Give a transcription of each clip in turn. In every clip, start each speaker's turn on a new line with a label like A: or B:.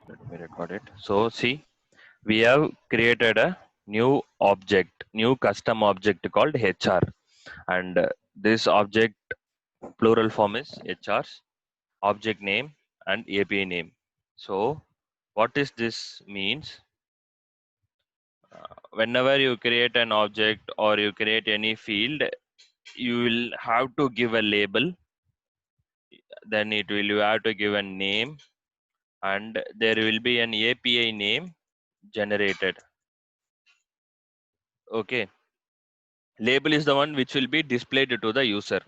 A: Let me record it. So see, we have created a new object, new custom object called HR, and this object plural form is HR's object name and API name. So what is this means? Whenever you create an object or you create any field, you will have to give a label. Then it will you have to give a name, and there will be an API name generated. Okay, label is the one which will be displayed to the user.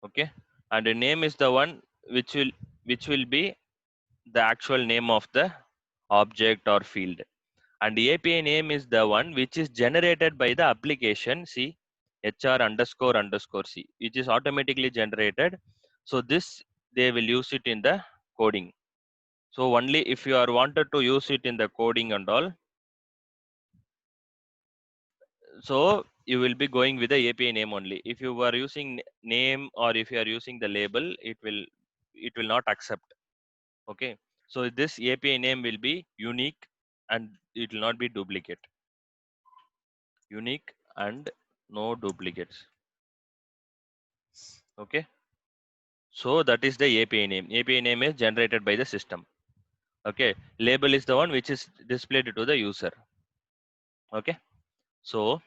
A: Okay, and the name is the one which will be the actual name of the object or field, and the API name is the one which is generated by the application. See, HR underscore underscore C, which is automatically generated. So this, they will use it in the coding. So only if you are wanted to use it in the coding and all, so you will be going with the API name only. If you were using name or if you are using the label, it will not accept. Okay, so this API name will be unique and it will not be duplicate. Unique and no duplicates. Okay, so that is the API name. API name is generated by the system. Okay, label is the one which is displayed to the user. Okay, so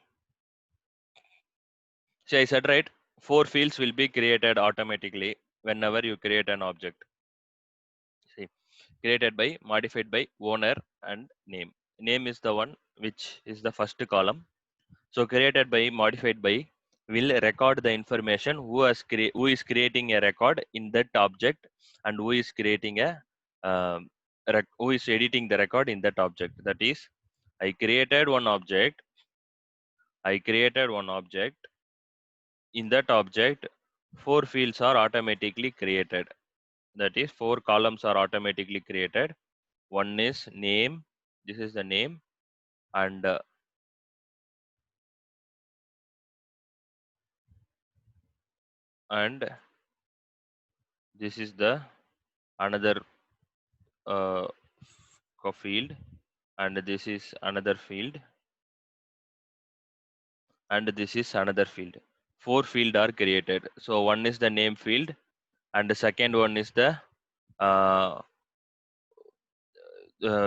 A: see, I said right, 4 fields will be created automatically whenever you create an object. See, created by, modified by, owner and name. Name is the one which is the first column. So created by, modified by will record the information who is creating a record in that object, and who is creating a who is editing the record in that object. That is, I created one object. I created one object. In that object, 4 fields are automatically created. That is, 4 columns are automatically created. One is name. This is the name, and and this is the another uh, field, and this is another field, and this is another field. 4 field are created. So one is the name field, and the second one is the uh,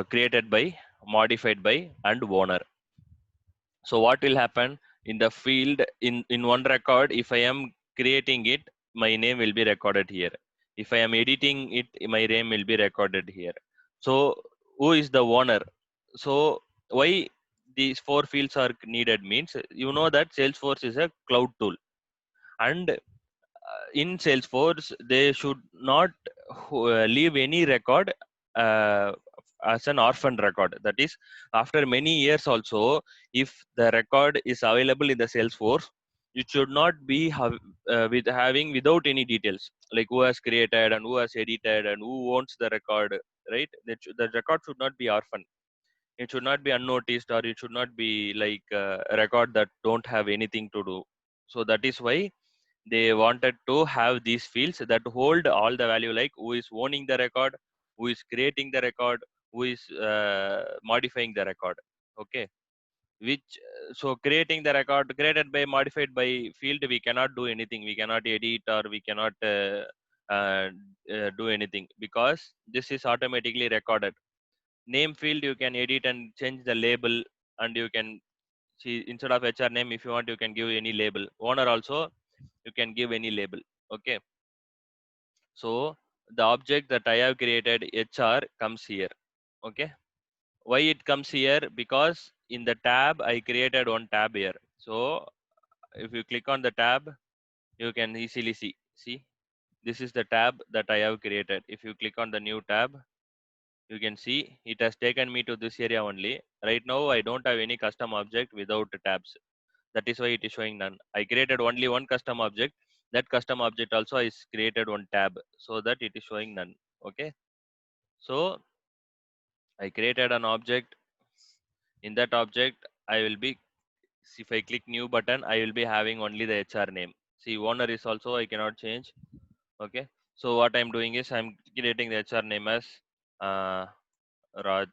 A: created by, modified by, and owner. So what will happen in the field, in one record, if I am creating it, my name will be recorded here. If I am editing it, my name will be recorded here. So who is the owner? So why these 4 fields are needed means, you know that Salesforce is a cloud tool, and in Salesforce they should not leave any record uh, as an orphan record. That is, after many years also, if the record is available in the Salesforce, it should not be with having without any details, like who has created and who has edited and who owns the record, right? The record should not be orphan. It should not be unnoticed, or it should not be like a record that don't have anything to do. So that is why they wanted to have these fields that hold all the value, like who is owning the record, who is creating the record, who is modifying the record. Okay, which so creating the record, created by, modified by field, we cannot do anything. We cannot edit, or we cannot uh, do anything, because this is automatically recorded. Name field, you can edit and change the label, and you can see, instead of HR name, if you want, you can give any label. Owner also, you can give any label. Okay, so the object that I have created, HR, comes here. Okay, why it comes here? Because in the tab, I created one tab here. So if you click on the tab, you can easily see, this is the tab that I have created. If you click on the new tab, you can see it has taken me to this area only. Right now I don't have any custom object without tabs. That is why it is showing none. I created only one custom object. That custom object also is created one tab, so that it is showing none. Okay, so I created an object. In that object, I will be, if I click new button, I will be having only the HR name. See, owner is also I cannot change. Okay, so what I'm doing is I'm creating the HR name as Raj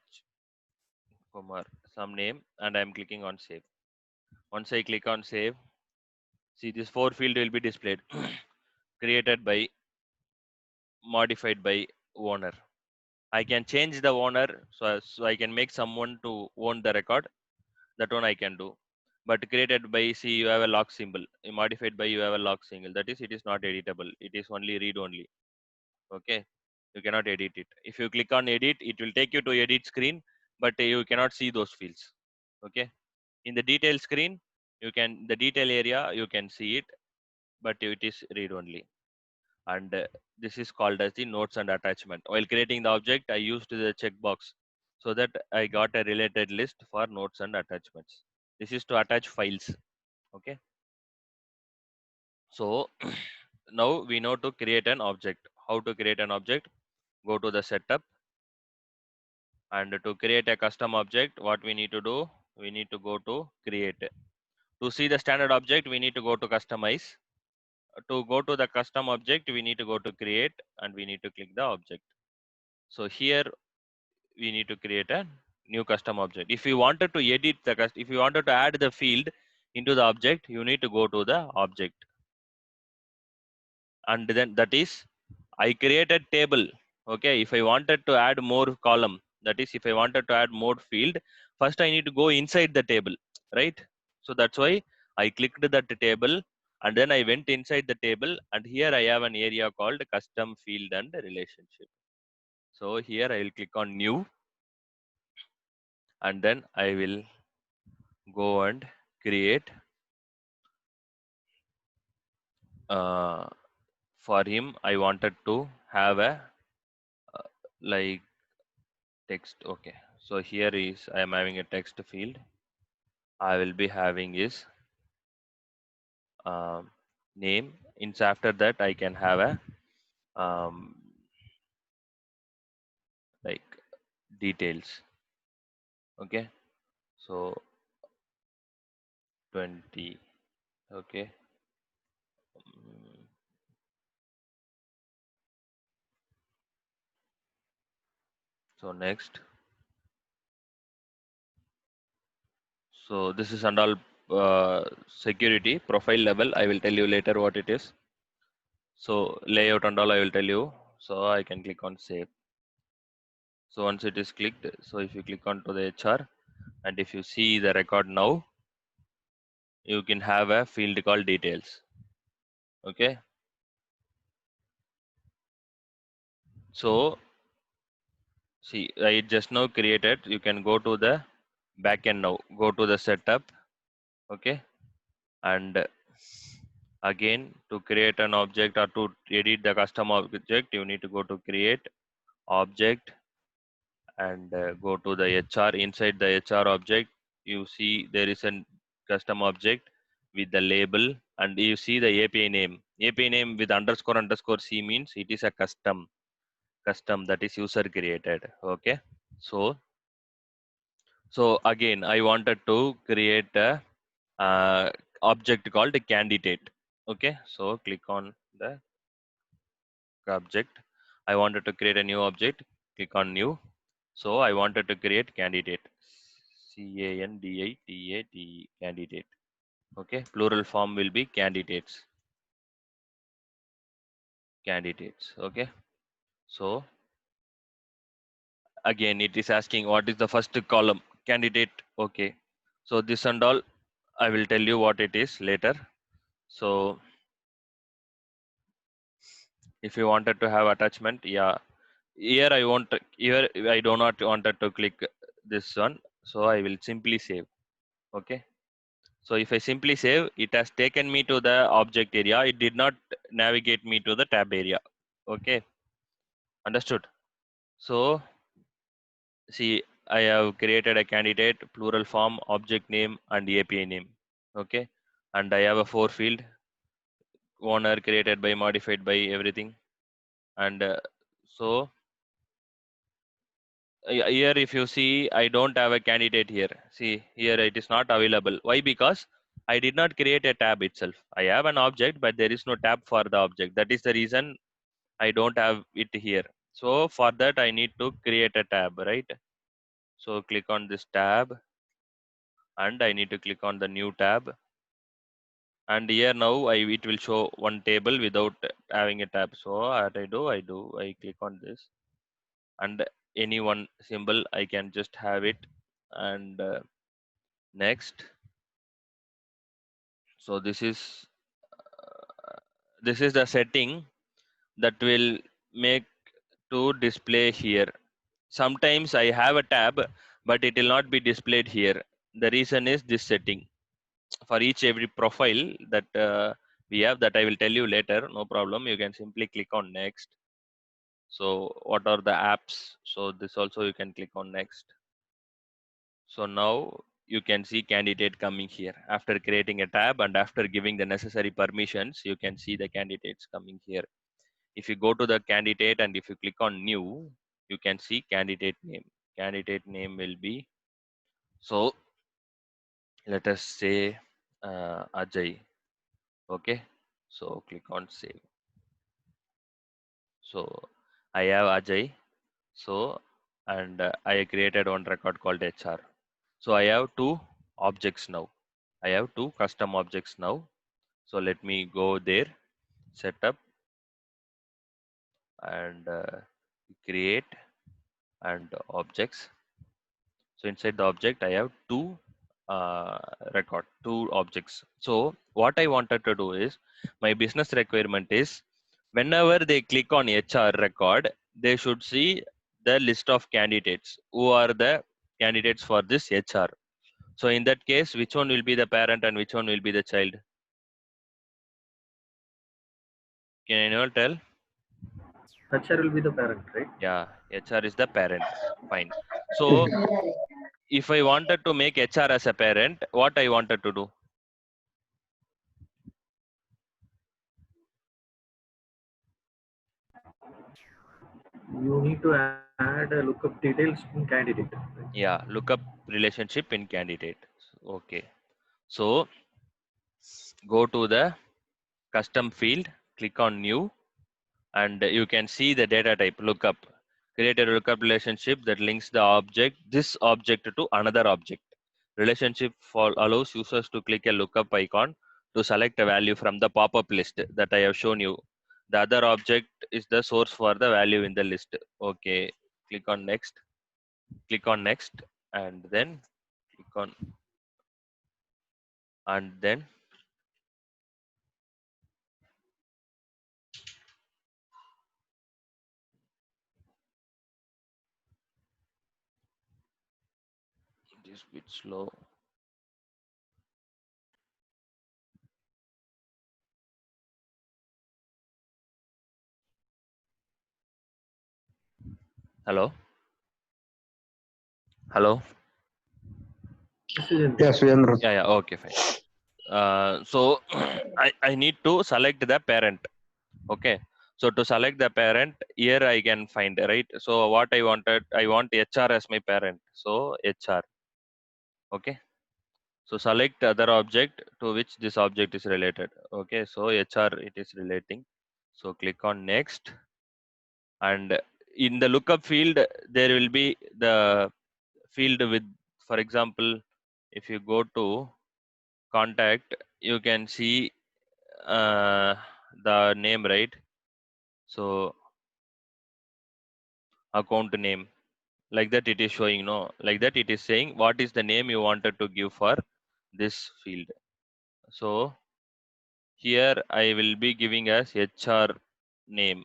A: Kumar, some name, and I'm clicking on save. Once I click on save, see this 4 field will be displayed. Created by, modified by owner. I can change the owner, so I can make someone to own the record. That one I can do. But created by, see, you have a lock symbol. Modified by, you have a lock symbol. That is, it is not editable. It is only read only. Okay, you cannot edit it. If you click on edit, it will take you to edit screen, but you cannot see those fields. Okay, in the detail screen, you can, the detail area you can see it, but it is read only. And this is called as the notes and attachment. While creating the object, I used the checkbox so that I got a related list for notes and attachments. This is to attach files. Okay, so now we know to create an object. How to create an object? Go to the setup, and to create a custom object, what we need to do? We need to go to create. To see the standard object, we need to go to customize. To go to the custom object, we need to go to create, and we need to click the object. So here we need to create a new custom object. If you wanted to edit the if you wanted to add the field into the object, you need to go to the object, and then that is, I created table. Okay, if I wanted to add more column, that is, if I wanted to add more field, first I need to go inside the table, right? So that's why I clicked that table, and then I went inside the table, and here I have an area called custom field and relationship. So here I will click on new, and then I will go and create uh, for him. I wanted to have a like text. Okay, so here is, I am having a text field. I will be having his um, name. After that, I can have a um, like details. Okay, so 20. Okay. Mm, so next, so this is and all security profile level. I will tell you later what it is. So layout and all I will tell you. So I can click on save. So once it is clicked, so if you click onto the HR, and if you see the record now, you can have a field called details. Okay, so see, I just now created. You can go to the backend now. Go to the setup. Okay, and again, to create an object or to edit the custom object, you need to go to create object, and go to the HR. Inside the HR object, you see there is a custom object with the label, and you see the API name. API name with underscore underscore C means it is a custom that is user created. Okay, so again, I wanted to create a object called candidate. Okay, so click on the object. I wanted to create a new object. Click on new. So I wanted to create candidate. CANDIDATE, candidate. Okay, plural form will be candidates. Candidates. Okay, so again it is asking what is the first column, candidate. Okay, so this and all I will tell you what it is later. So if you wanted to have attachment, yeah, here I want, here I do not wanted to click this one, so I will simply save. Okay, so if I simply save, it has taken me to the object area. It did not navigate me to the tab area. Okay, understood? So see, I have created a candidate, plural form, object name, and API name. Okay, and I have a 4 field, owner, created by, modified by, everything. And so here if you see, I don't have a candidate here. See here, it is not available. Why? Because I did not create a tab itself. I have an object, but there is no tab for the object. That is the reason I don't have it here. So for that I need to create a tab, right? So click on this tab and I need to click on the new tab, and here now it will show one table without having a tab. So what I click on this, and any one symbol I can just have it, and next. So this is the setting that will make to display here. Sometimes I have a tab, but it will not be displayed here. The reason is this setting. For each every profile that we have, that I will tell you later, no problem. You can simply click on next. So what are the apps? So this also you can click on next. So now you can see candidate coming here. After creating a tab and after giving the necessary permissions, you can see the candidates coming here. If you go to the candidate and if you click on new, you can see candidate name. Candidate name will be, so let us say Ajay. Okay, so click on save. So I have Ajay. So and I created one record called HR. So I have two objects now. I have two custom objects now. So let me go there, setup, and create and objects. So inside the object, I have two uh, two objects. So what I wanted to do is, my business requirement is, whenever they click on HR record, they should see the list of candidates who are the candidates for this HR. So in that case, which one will be the parent and which one will be the child? Can anyone tell?
B: HR will be the parent, right?
A: Yeah, HR is the parent. Fine. So if I wanted to make HR as a parent, what I wanted to do?
B: You need to add lookup details in candidate. Right?
A: Yeah, look up relationship in candidate. Okay. So go to the custom field, click on new, and you can see the data type lookup. Create a lookup relationship that links the object, this object, to another object. Relationship for allows users to click a lookup icon to select a value from the pop-up list that I have shown you. The other object is the source for the value in the list. Okay, click on next, click on next, and then click on, and then it is bit slow. Hello, hello.
B: This is in
C: Yes, Surendra.
A: Yeah, okay, fine. So I need to select the parent. Okay, so to select the parent, here I can find, right? So what I wanted, I want HR as my parent. So HR. Okay, so select other object to which this object is related. Okay, so HR it is relating. So click on next, and in the lookup field there will be the field with, for example, if you go to contact, you can see uh, the name, right? So account name, like that it is showing, no, like that it is saying what is the name you wanted to give for this field. So here I will be giving as HR name.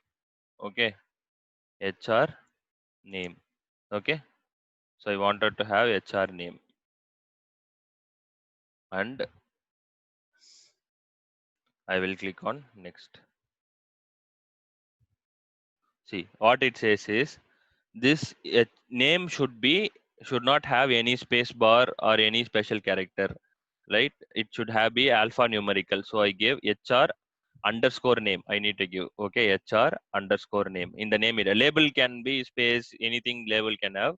A: Okay, HR name. Okay, so I wanted to have HR name, and I will click on next. See what it says is, this name should not have any space bar or any special character, right? It should have be alphanumerical. So I gave HR underscore name. I need to give, okay, HR underscore name. In the name, label can be space, anything label can have,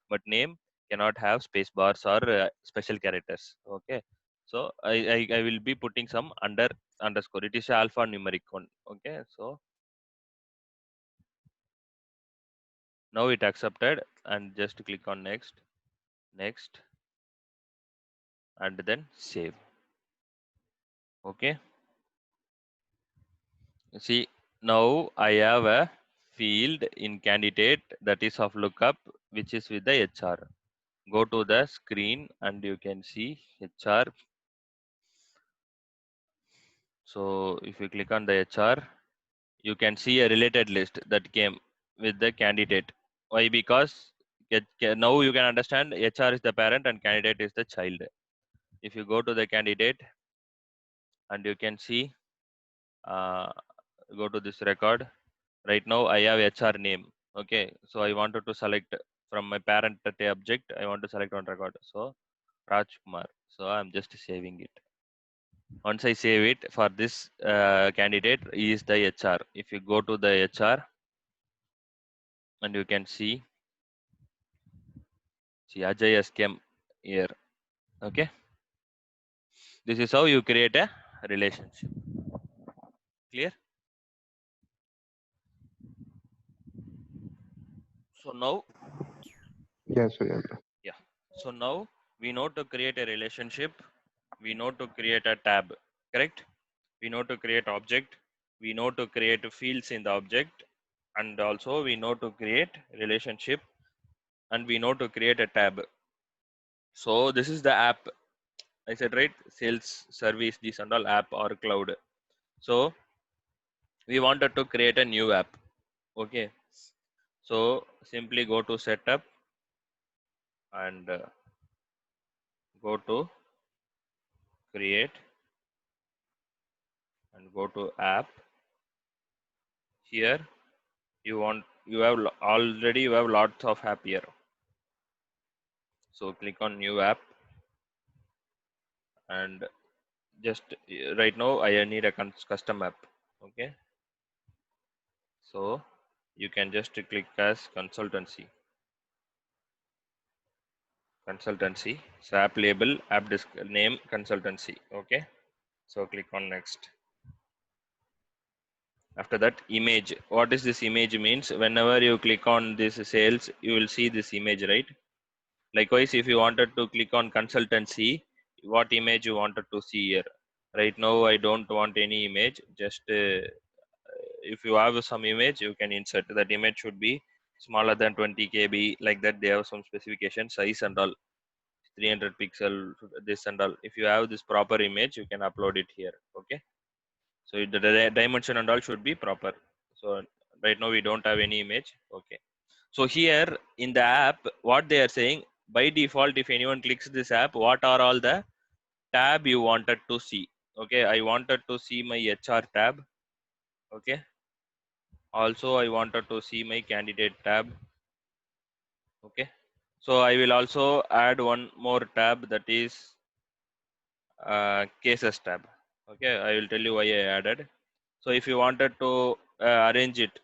A: but name cannot have space bars or special characters. Okay, so I will be putting some underscore. It is alphanumeric one. Okay, so Now it accepted, and just click on next, next, and then save. Okay. See, now I have a field in candidate that is of lookup, which is with the HR. Go to the screen and you can see HR. So if you click on the HR, you can see a related list that came with the candidate. Why? Because now you can understand HR is the parent and candidate is the child. If you go to the candidate and you can see, uh, go to this record. Right now I have HR name. Okay, so I wanted to select from my parent object. I want to select one record. So Rajkumar. So I'm just saving it. Once I save it for this candidate, he is the HR. If you go to the HR and you can see Ajay has come here. Okay, this is how you create a relationship. Clear? So now,
C: Yes, Surendra.
A: yeah. So now we know to create a relationship. We know to create a tab. Correct? We know to create object. We know to create fields in the object, and also we know to create relationship, and we know to create a tab. So this is the app. I said right, sales, service, this and all, app or cloud. So we wanted to create a new app. Okay, so simply go to setup and go to create and go to app. Here you have already you have lots of app here. So click on new app and just right now I need a custom app. Okay, so you can just click as consultancy. So app label, app name, consultancy. Okay, so click on next. After that, image. What is this image means? Whenever you click on this sales, you will see this image, right? Likewise, if you wanted to click on consultancy, what image you wanted to see here? Right now I don't want any image. Just if you have some image, you can insert. That image should be smaller than 20 KB, like that. They have some specification, size and all, 300 pixel, this and all. If you have this proper image, you can upload it here. Okay, so the dimension and all should be proper. So right now we don't have any image. Okay, so here in the app, what they are saying, by default, if anyone clicks this app, what are all the tab you wanted to see? Okay, I wanted to see my HR tab. Okay, also I wanted to see my candidate tab. Okay, so I will also add one more tab, that is cases tab. Okay, I will tell you why I added. So if you wanted to arrange it,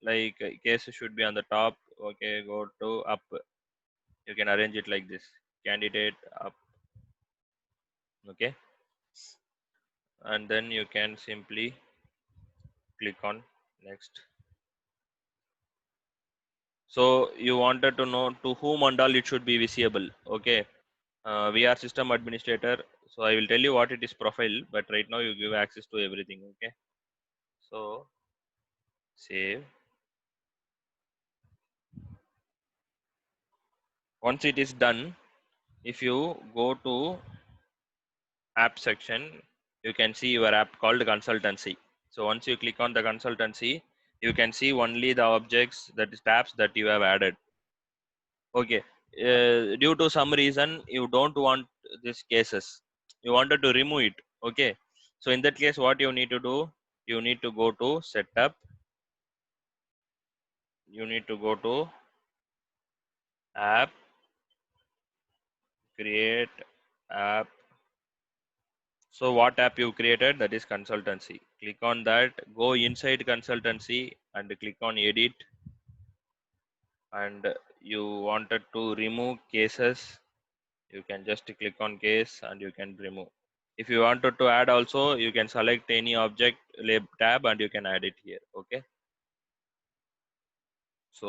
A: like case should be on the top. Okay, go to up, you can arrange it like this, candidate up. Okay, and then you can simply click on next. So you wanted to know to whom and all it should be visible. Okay, we are system administrator, so I will tell you what it is profile, but right now you give access to everything. Okay, so save. Once it is done, if you go to app section, you can see your app called consultancy. So once you click on the consultancy, you can see only the objects, that is tabs that you have added. Okay, due to some reason you don't want these cases, you wanted to remove it. Okay, so in that case what you need to do, you need to go to setup, you need to go to app, create app. So what app you created, that is consultancy. Click on that, go inside consultancy and click on edit, and you wanted to remove cases, you can just click on case and you can remove. If you wanted to add also, you can select any object tab and you can add it here. Okay, So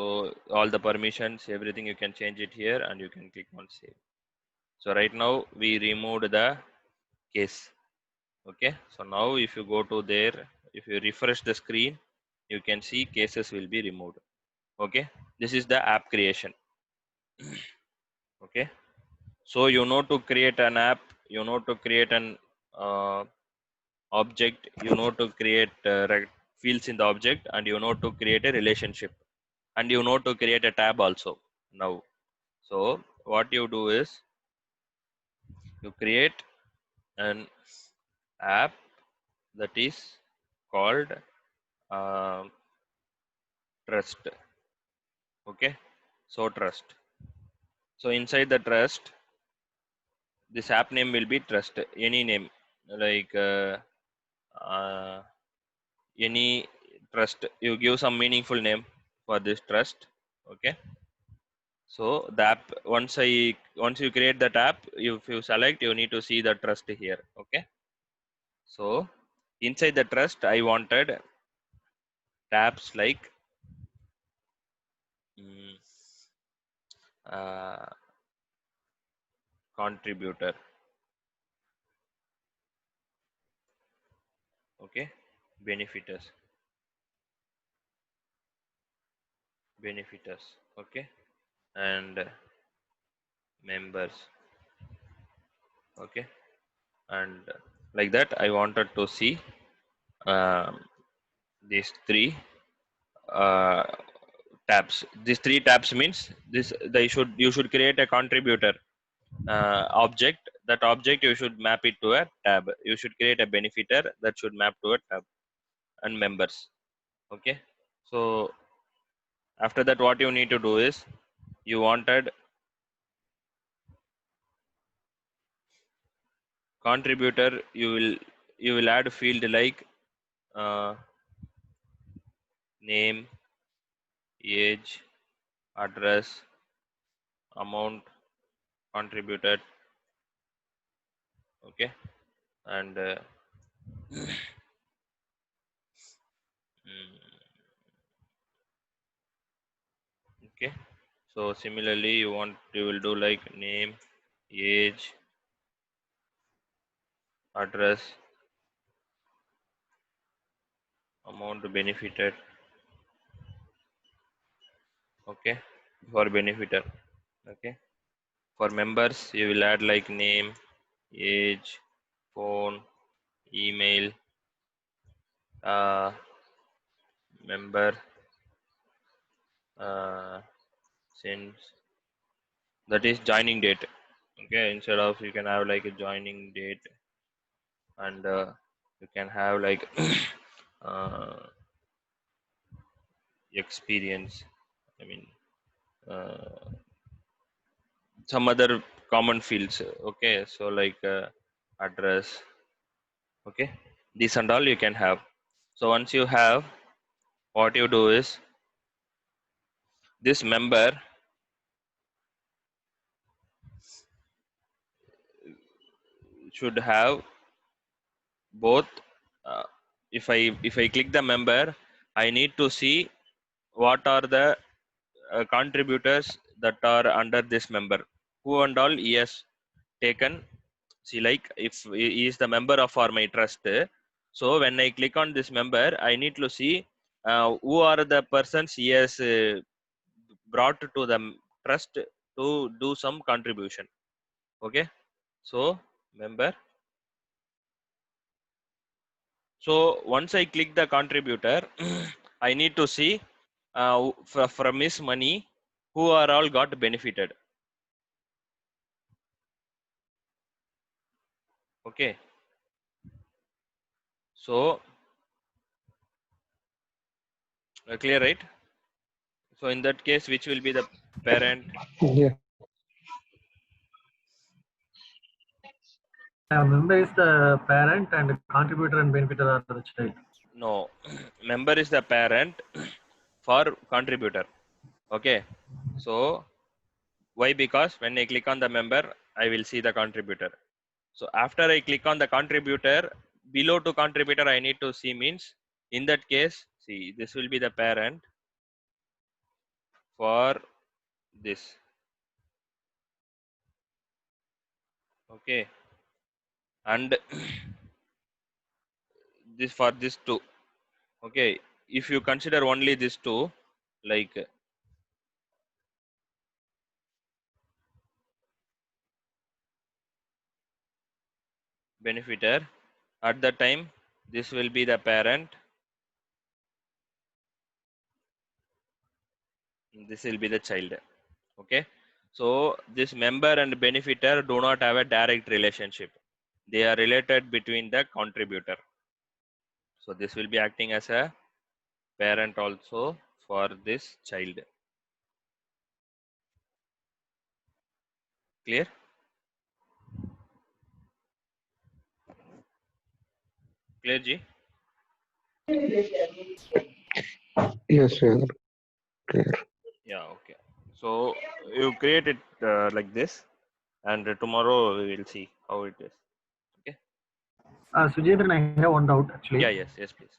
A: all the permissions, everything you can change it here, and you can click on save. So right now we removed the case. Okay, so now if you go to there, if you refresh the screen, you can see cases will be removed. Okay, this is the app creation. Okay, so you know to create an app, you know to create an uh, object, you know to create fields in the object, and you know to create a relationship, and you know to create a tab also now. So what you do is you create an app that is called uh, trust. Okay, so trust. So inside the trust, this app name will be trust, any name, like uh, any trust, you give some meaningful name for this trust. Okay, so the app, once you create that app, if you select, you need to see the trust here. Okay, so inside the trust I wanted tabs like mm, uh, contributor. Okay, benefiters, benefiters. Okay, and members. Okay, and like that I wanted to see um, these three uh, tabs. These three tabs means this, they should, you should create a contributor object. That object you should map it to a tab. You should create a benefiter that should map to a tab, and members. Okay, so after that what you need to do is, you wanted contributor, you will add field like uh, name, age, address, amount contributed. Okay, and mm, okay, so similarly you will do like name, age, address, amount benefited. Okay, for benefiter. Okay, for members you will add like name, age, phone, email, uh, member, uh, since that is joining date. Okay, instead of, you can have like a joining date, and you can have like uh, experience, I mean uh, some other common fields. Okay, so like address. Okay, these and all you can have. So once you have, what you do is, this member should have both. uh, if I click the member, I need to see what are the contributors that are under this member, who and all he has taken. See, like if he is the member of for my trust, so when I click on this member, I need to see who are the persons he has brought to the trust to do some contribution. Okay, so member. So once I click the contributor, I need to see from his money who are all got benefited. Okay, so clear, right? So in that case, which will be the parent?
C: Yeah.
B: Member is the parent and contributor and benefitor are the child.
A: No, member is the parent for contributor. Okay, so why? Because when I click on the member, I will see the contributor. So after I click on the contributor, below to contributor I need to see means, in that case, see, this will be the parent. for this. Okay, and this for this two. Okay, if you consider only this two, like benefitor, at the time this will be the parent, this will be the child. Okay, so this member and benefitor do not have a direct relationship, they are related between the contributor. So this will be acting as a parent also for this child. Clear? Clear, G?
C: Yes, Surendra. Clear.
A: Yeah, okay. So you create it like this, and tomorrow we will see how it is.
B: Sujendran, I have one doubt actually.
A: Yeah, yes, please.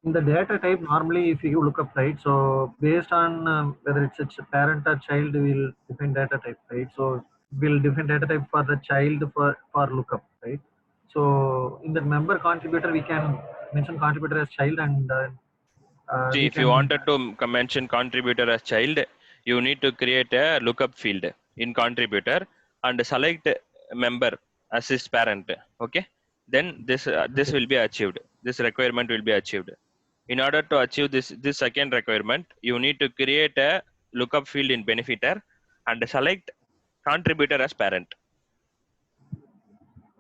B: In the data type, normally if you look up, right? So based on whether it's a parent or child, we'll define data type, right? So we'll define data type for the child for lookup, right? So in the member contributor, we can mention contributor as child, and
A: See,
B: we
A: if you
B: can.
A: wanted to mention contributor as child, you need to create a lookup field in contributor and select member as his parent. Okay, then this will be achieved. This requirement will be achieved. In order to achieve this second requirement, you need to create a lookup field in benefitor and select contributor as parent.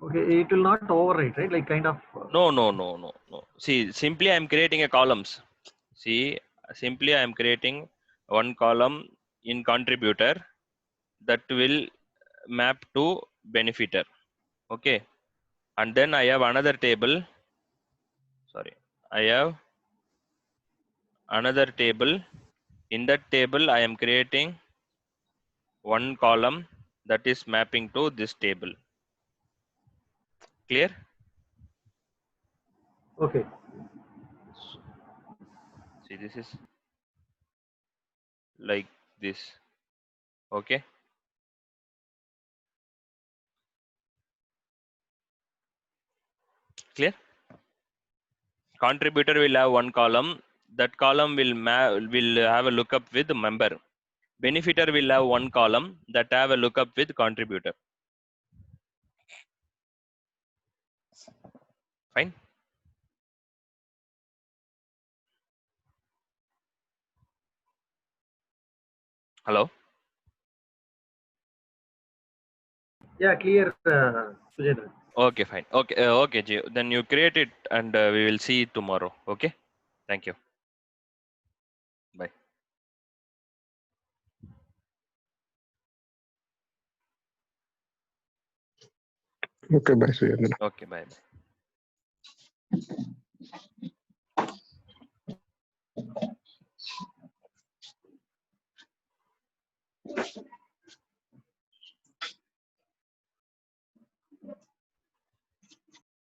B: Okay, it will not overwrite, right? Like kind of.
A: No. See, simply I am creating a columns. See, simply I am creating one column in contributor that will map to benefitor. Okay, and then I have another table. Sorry, I have another table. In that table, I am creating one column that is mapping to this table. Clear?
B: Okay.
A: See, this is like this. Okay. Clear? Contributor will have one column. That column will have a lookup with member. Benefitor will have one column that have a lookup with contributor. Fine. Hello.
B: Yeah, clear, Sujendran.
A: Okay, fine. Okay, Jay. Then you create it, and we will see tomorrow. Okay. Thank you. Bye.
C: Okay, bye, Surendra.
A: Okay. Bye.